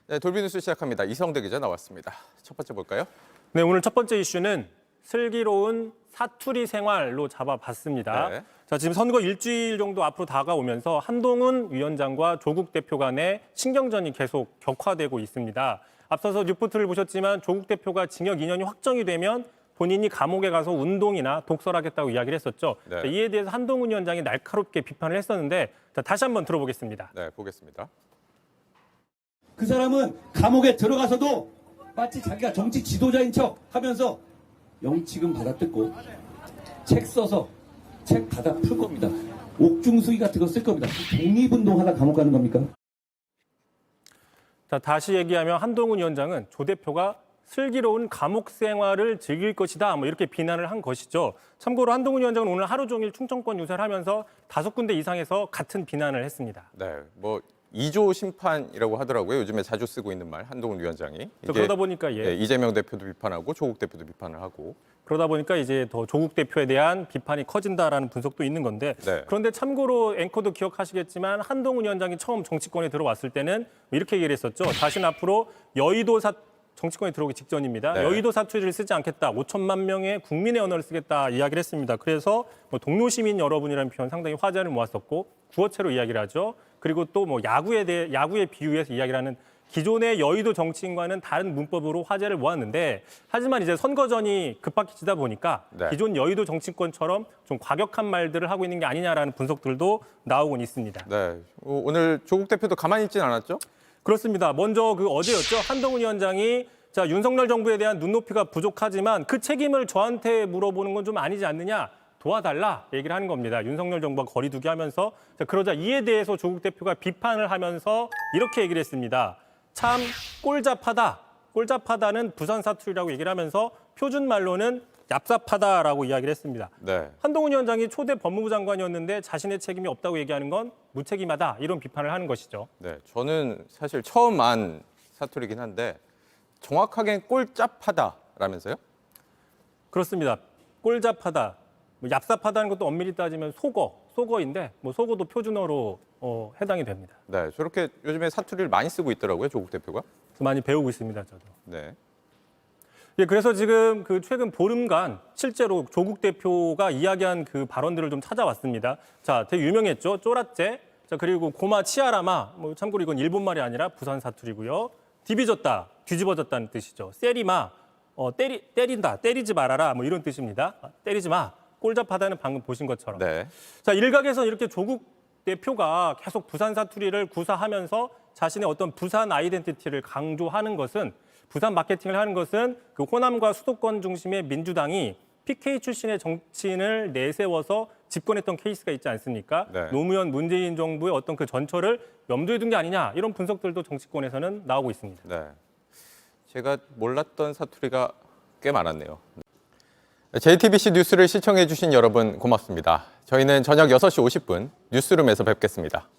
네, 돌비뉴스 시작합니다. 이성대 기자 나왔습니다. 첫 번째 볼까요? 네, 오늘 첫 번째 이슈는 슬기로운 사투리 생활로 잡아봤습니다. 네. 자, 지금 선거 일주일 정도 앞으로 다가오면서 한동훈 위원장과 조국 대표 간의 신경전이 계속 격화되고 있습니다. 앞서서 뉴포트를 보셨지만 조국 대표가 징역 2년이 확정이 되면 본인이 감옥에 가서 운동이나 독서하겠다고 이야기를 했었죠. 네. 자, 이에 대해서 한동훈 위원장이 날카롭게 비판을 했었는데 자, 다시 한번 들어보겠습니다. 네, 보겠습니다. 그 사람은 감옥에 들어가서도 마치 자기가 정치 지도자인 척 하면서 영치금 받아 뜯고 책 써서 책 받아 풀 겁니다. 옥중수기 같은 거 쓸 겁니다. 독립운동하다 감옥 가는 겁니까? 자, 다시 얘기하면 한동훈 위원장은 조 대표가 슬기로운 감옥 생활을 즐길 것이다. 뭐 이렇게 비난을 한 것이죠. 참고로 한동훈 위원장은 오늘 하루 종일 충청권 유세를 하면서 5군데 이상에서 같은 비난을 했습니다. 네, 뭐 2조 심판이라고 하더라고요. 요즘에 자주 쓰고 있는 말, 한동훈 위원장이. 그러다 보니까 네, 이재명 대표도 비판하고 조국 대표도 비판을 하고. 그러다 보니까 이제 더 조국 대표에 대한 비판이 커진다라는 분석도 있는 건데 네. 그런데 참고로 앵커도 기억하시겠지만 한동훈 위원장이 처음 정치권에 들어왔을 때는 이렇게 얘기를 했었죠. 자신 앞으로 정치권에 들어오기 직전입니다. 네. 여의도 사투리를 쓰지 않겠다. 5천만 명의 국민의 언어를 쓰겠다 이야기를 했습니다. 그래서 뭐 동료 시민 여러분이라는 표현 상당히 화제를 모았었고 구어체로 이야기를 하죠. 그리고 또 뭐 야구에 비유해서 이야기를 하는 기존의 여의도 정치인과는 다른 문법으로 화제를 모았는데 하지만 이제 선거전이 급박해지다 보니까 네. 기존 여의도 정치권처럼 좀 과격한 말들을 하고 있는 게 아니냐라는 분석들도 나오곤 있습니다. 네, 오늘 조국 대표도 가만히 있진 않았죠? 그렇습니다. 먼저 어제였죠. 한동훈 위원장이 자, 윤석열 정부에 대한 눈높이가 부족하지만 그 책임을 저한테 물어보는 건 좀 아니지 않느냐. 도와달라 얘기를 하는 겁니다. 윤석열 정부와 거리두기 하면서 자, 그러자 이에 대해서 조국 대표가 비판을 하면서 이렇게 얘기를 했습니다. 참 꼴잡하다. 꼴잡하다는 부산 사투리라고 얘기를 하면서 표준 말로는 얍삽하다라고 이야기를 했습니다. 네. 한동훈 위원장이 초대 법무부 장관이었는데 자신의 책임이 없다고 얘기하는 건 무책임하다. 이런 비판을 하는 것이죠. 네, 저는 사실 처음 안 사투리긴 한데 정확하게 꼴짭하다라면서요? 그렇습니다. 꼴잡하다. 뭐 얍삽하다는 것도 엄밀히 따지면 속어인데 뭐 속어도 표준어로 해당이 됩니다. 네, 저렇게 요즘에 사투리를 많이 쓰고 있더라고요, 조국 대표가. 많이 배우고 있습니다, 저도. 네. 예, 그래서 지금 그 최근 보름간 실제로 조국 대표가 이야기한 그 발언들을 좀 찾아왔습니다. 자, 되게 유명했죠. 쪼라째. 자, 그리고 고마 치아라마. 뭐 참고로 이건 일본 말이 아니라 부산 사투리고요. 디비졌다, 뒤집어졌다는 뜻이죠. 세리마, 때린다, 때리지 말아라. 뭐 이런 뜻입니다. 때리지 마. 꼴잡하다는 방금 보신 것처럼. 네. 자, 일각에서는 이렇게 조국 대표가 계속 부산 사투리를 구사하면서 자신의 어떤 부산 아이덴티티를 강조하는 것은 부산 마케팅을 하는 것은 그 호남과 수도권 중심의 민주당이 PK 출신의 정치인을 내세워서 집권했던 케이스가 있지 않습니까? 네. 노무현 문재인 정부의 어떤 그 전철을 염두에 둔 게 아니냐 이런 분석들도 정치권에서는 나오고 있습니다. 네. 제가 몰랐던 사투리가 꽤 많았네요. JTBC 뉴스를 시청해 주신 여러분 고맙습니다. 저희는 저녁 6시 50분 뉴스룸에서 뵙겠습니다.